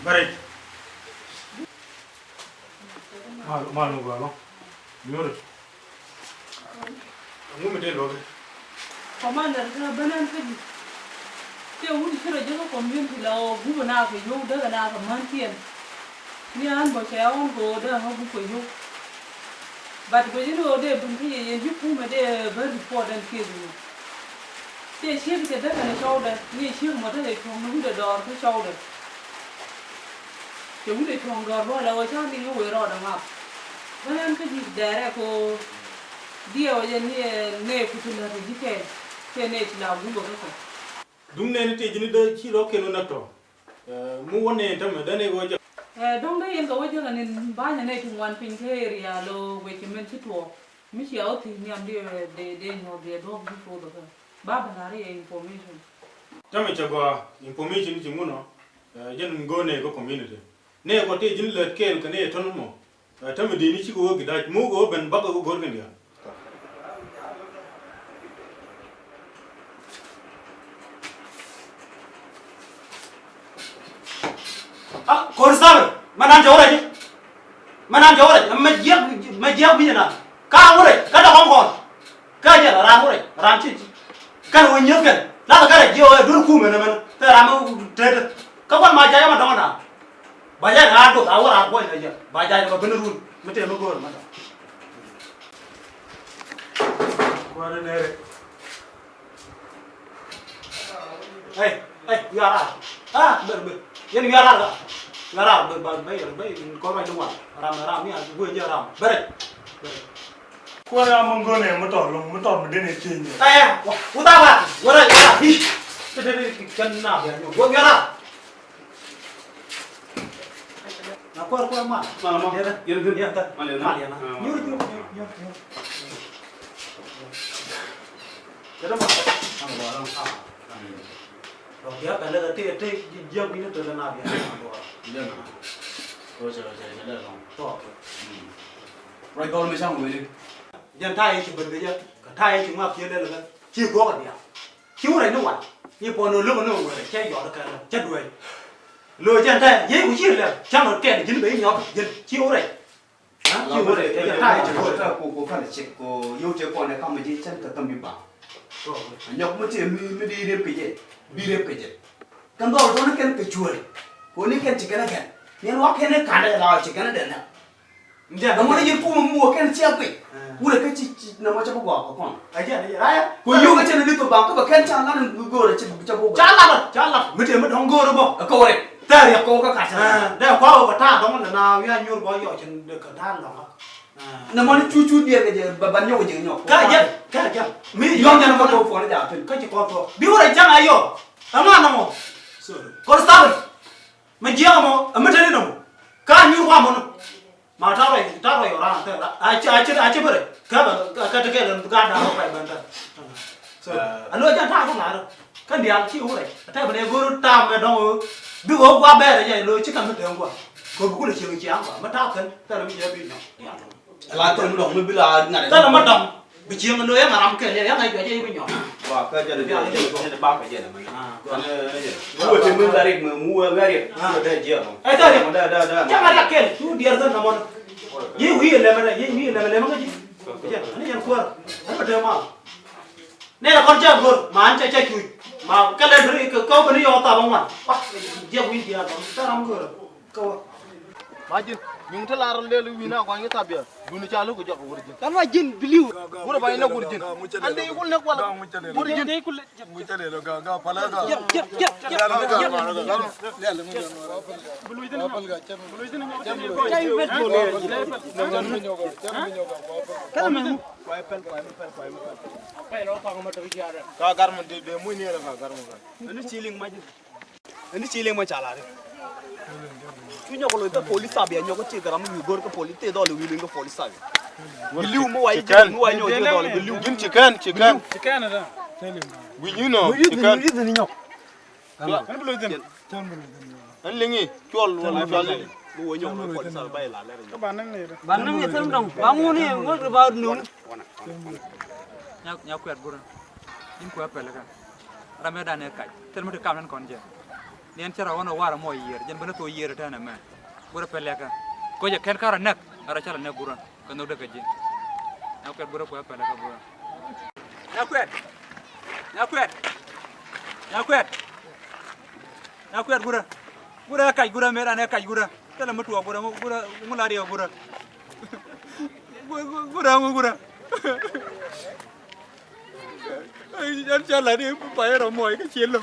Baik. Malu gua lo. Biar. Kamu mesti lo. Commander ka banan ka te wuri shira jaga community law bu na ka yo daga na ka mantian ni an bo sha on go da ha bu ko yo but go jino de bun ki ye ju ku me de ba report and ke du te shi ke daga na shoulder ni shi mo da ko no da dor ko shoulder te wuri to ngor bo la wa cha ni yo we ro da ma banan ka di dare ko dia wa ni ne ku tu na di ke ne ti la bu ko ko Dum ne te jini da chi ro ke no na to. Mu wonne tam da ne go ja. Dong da yen ka waje ga nin ba nya ne tun wan pin ke area lo we ke men ti to. Mi shi au ti ni am de no de do bu fo do ba ba na re information. Tam cha go information ti mu no. Jen go ne go community. Ne ko te jini le ke ka ne to no mo. Tam de ni chi go ga da mu go ben ba go go ga dia. Korsal, mana jauh lagi? Mana jauh lagi? Majak bijana. Kau mulai, kau dah bangkon. Kau je ram mulai, ram cici. Kau unyuk kan? Lalu kau jauh dulu kumen mana? Teramu ter. Kau kan majaya mana mana? Majaya ngadu, awal aku ini aja. Majaya apa bener pun, mesti emu gor mana? Ko ada ne. Yara. Ber. Yang yara. Yara bay ko bay dum wa ram ni gue je ram bere Ko ya mongo ne mo to de ne ti ni. Utawa wala yara hi te kan na ya nyo go yara na ko ma yara ya ta ma ya na nyu Jadi mah, orang dia kalau kata dia bina tu dan nabi. Dia mana? Oh, saya dah long. Toh. Right kalau misal mungkin. Jangan thay chỉ bận cái gì, thay chỉ mà phía đây là chỉ có cái gì, thiếu này nó hoàn, như bọn nó lúc nó rồi chơi giỏi được cái chết đuôi, lừa jangan thay, dễ cũng chỉ là chẳng một kẻ dính bẫy nhóc, dính thiếu này, thiếu này, jangan thay chỉ có. Cô phải là check, cô yêu chơi con này không mà chỉ chân cái tâm bị bảo. Nhóc mới chỉ mới đi đẹp cái gì, căn đó nó cái chuột, cô này cái chỉ cái này cái, nhưng nó cái này cả này là chỉ cái này đấy nè. Nó mới đi mua cái chia bị, mua được cái chỉ nó mới cho bố bỏ con. Aja, Cô yêu cái chân đi tụi bạn, các bạn khen chán lắm, cô là cho bố. chán lắm, mới thì mới đóng gô đâu bộ. Cô này, ta là cô có cả chân. Đây qua ở ta đóng là nào, như anh nhur bao giờ chân được cả than lòng. Nó mới chú điên cái gì, bạn nhau cái gì nhóc. Cái gì, mi yêu cho nó có đồ phone nó giả cái chỉ có thôi. Biểu này chẳng ai yo, ama nào mo. Còn sao vậy? Mà giang mo, mà thế nào mo? Cái nhur qua mo. Mà tao rồi ở ra thế là ai bere cái lần cái đào phải benda anh nói chẳng thao không lại đâu cái điều chịu này thế mà đây vừa tam mà đâu biết ốp qua bè này rồi chứ cần được quá cô cũng là chịu chán quá mà thao cần thế là bây giờ bị nhỏ là tôi đồng mới biết là ngày thế là mất đồng bị chiếm người em mà làm cái này ngay cái gì bị nhỏ wow cái giờ được ba cái gì này mà mua thì mua ra đi mua ra đi đây chưa ấy thế thì chắc là đặc kiện chú điên dân là mộtยี่หุ่ยเลยมันเลยยี่เลยมันเลยมันก็ยี่อันนี้ยังควรอันนี้มาเดิมมาเนี่ยละคนเจ้าควรมันเจ้าคุยมาก็เลยบริก็บริยอตาบางวันวะเจ้าหุ่ยเดียวแต่ทำควรก็มาจินยุงทลาร์เลี้ยลูวินาควางยี่ตาเบียดูนี่จ้าลูกก็จะกูริจิน kan wa jin biliu กูระบายนักกูริจินอันนี้กูเล็กกว่ากูริจิน kuมุจเลยแล้วก็พลังก็ Punya kalau itu polis sabi, nyoka cek kerana mengubur ke polis, tidak lalu wiling ke polis sabi. Beliau mau wajib, mau wajib juga lalu beliau. Jin chicken ada. We you know chicken. ini nyok. Kan belum itu. An lengi jual Mau wajib ke polis sabi bayar lah. Ke Bandung ni. Bandung ni film dong. Bangun ni, ngot bawa nung. Nyak kuat buran. Ini kuat pelaga. Ramai dah nak kai. Terus mereka kawan konjen. nian cara wana wara mo yer jen bana to yer ta na ma gura peleka ko je ken kara nak ara chala nak gura kan do gaje na ko gura ko peleka gura na kwet gura kai gura mera na kai gura tala mutuwa gura ngula riya gura gura ai jan chala ni pa era mo ai ka chelo